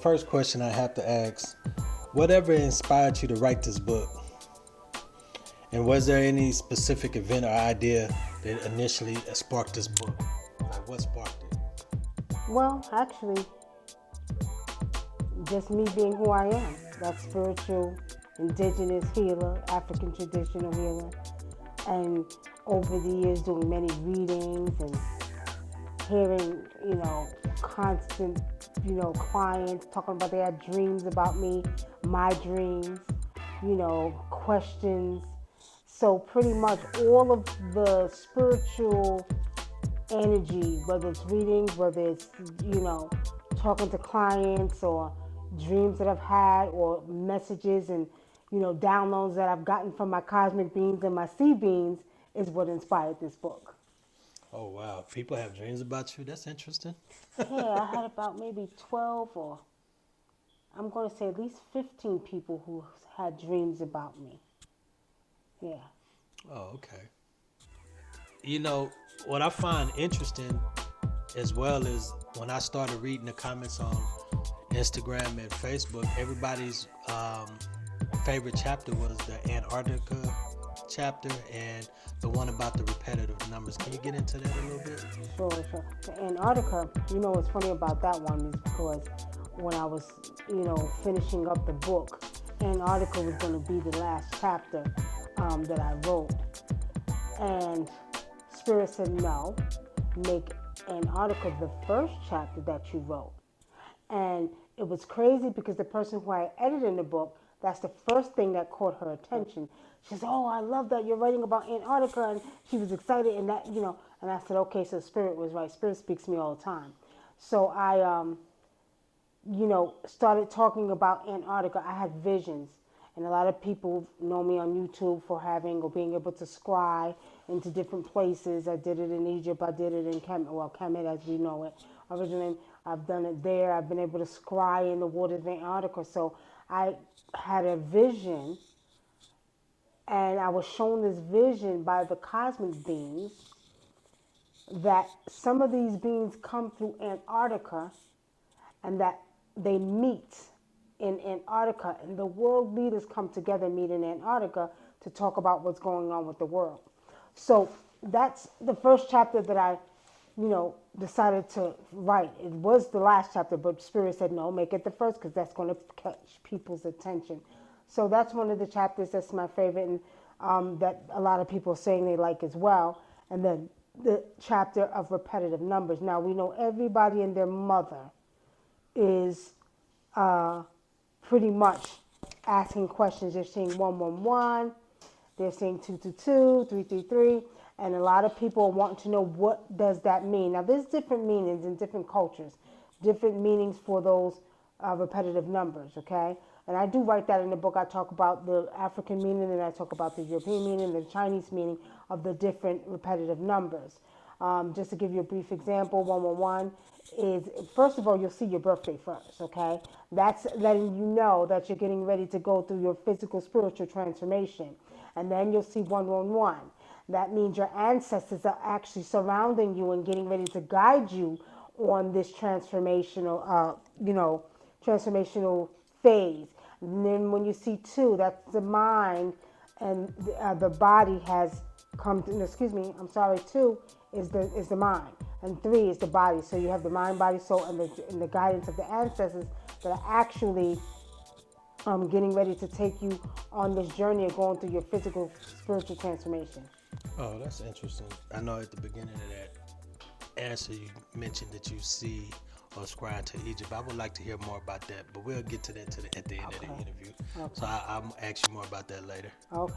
First question I have to ask, whatever inspired you to write this book? And was there any specific event or idea that initially sparked this book? Like what sparked it? Well, actually, just me being who I am. That spiritual, indigenous healer, African traditional healer. And over the years doing many readings and hearing, constant, clients talking about they had dreams about me, my dreams, questions. So pretty much all of the spiritual energy, whether it's readings, whether it's, talking to clients or dreams that I've had or messages and, downloads that I've gotten from my cosmic beings and my sea beings is what inspired this book. Oh wow, people have dreams about you. That's interesting. Yeah, I had about maybe 12 or I'm going to say at least 15 people who had dreams about me. Yeah. Oh, okay. What I find interesting as well is when I started reading the comments on Instagram and Facebook, everybody's favorite chapter was the Antarctica chapter and the one about the repetitive numbers. Can you get into that a little bit? Sure. The Antarctica, what's funny about that one is because when I was, finishing up the book, Antarctica was going to be the last chapter that I wrote. And Spirit said, no, make Antarctica the first chapter that you wrote. And it was crazy because the person who I edited in the book, that's the first thing that caught her attention. She said, oh, I love that you're writing about Antarctica. And she was excited. And that, and I said, okay, so Spirit was right. Spirit speaks to me all the time. So I, started talking about Antarctica. I had visions. And a lot of people know me on YouTube for having or being able to scry into different places. I did it in Egypt. I did it in Kemet as we know it. Originally, I've done it there. I've been able to scry in the waters of Antarctica. So I had a vision, and I was shown this vision by the cosmic beings that some of these beings come through Antarctica and that they meet in Antarctica, and the world leaders come together and meet in Antarctica to talk about what's going on with the world. So that's the first chapter that I, decided to write. It was the last chapter, but Spirit said, no, make it the first because that's going to catch people's attention. So that's one of the chapters that's my favorite and that a lot of people are saying they like as well. And then the chapter of repetitive numbers. Now, we know everybody and their mother is pretty much asking questions. They're saying 111, they're saying 222, 333, and a lot of people want to know what does that mean. Now, there's different meanings in different cultures, different meanings for those repetitive numbers, okay? And I do write that in the book. I talk about the African meaning, and I talk about the European meaning, the Chinese meaning of the different repetitive numbers. Just to give you a brief example, 111 is, first of all, you'll see your birthday first, okay? That's letting you know that you're getting ready to go through your physical, spiritual transformation. And then you'll see 111. That means your ancestors are actually surrounding you and getting ready to guide you on this transformational, transformational phase. And then when you see 2, that's the mind and the body has come to, 2 is the mind, and 3 is the body. So you have the mind, body, soul, and the guidance of the ancestors that are actually getting ready to take you on this journey of going through your physical, spiritual transformation. Oh, that's interesting. I know at the beginning of that answer you mentioned that you see or ascribe to Egypt. I would like to hear more about that, but we'll get to that at the end of the interview. Okay. So I'll ask you more about that later. Okay.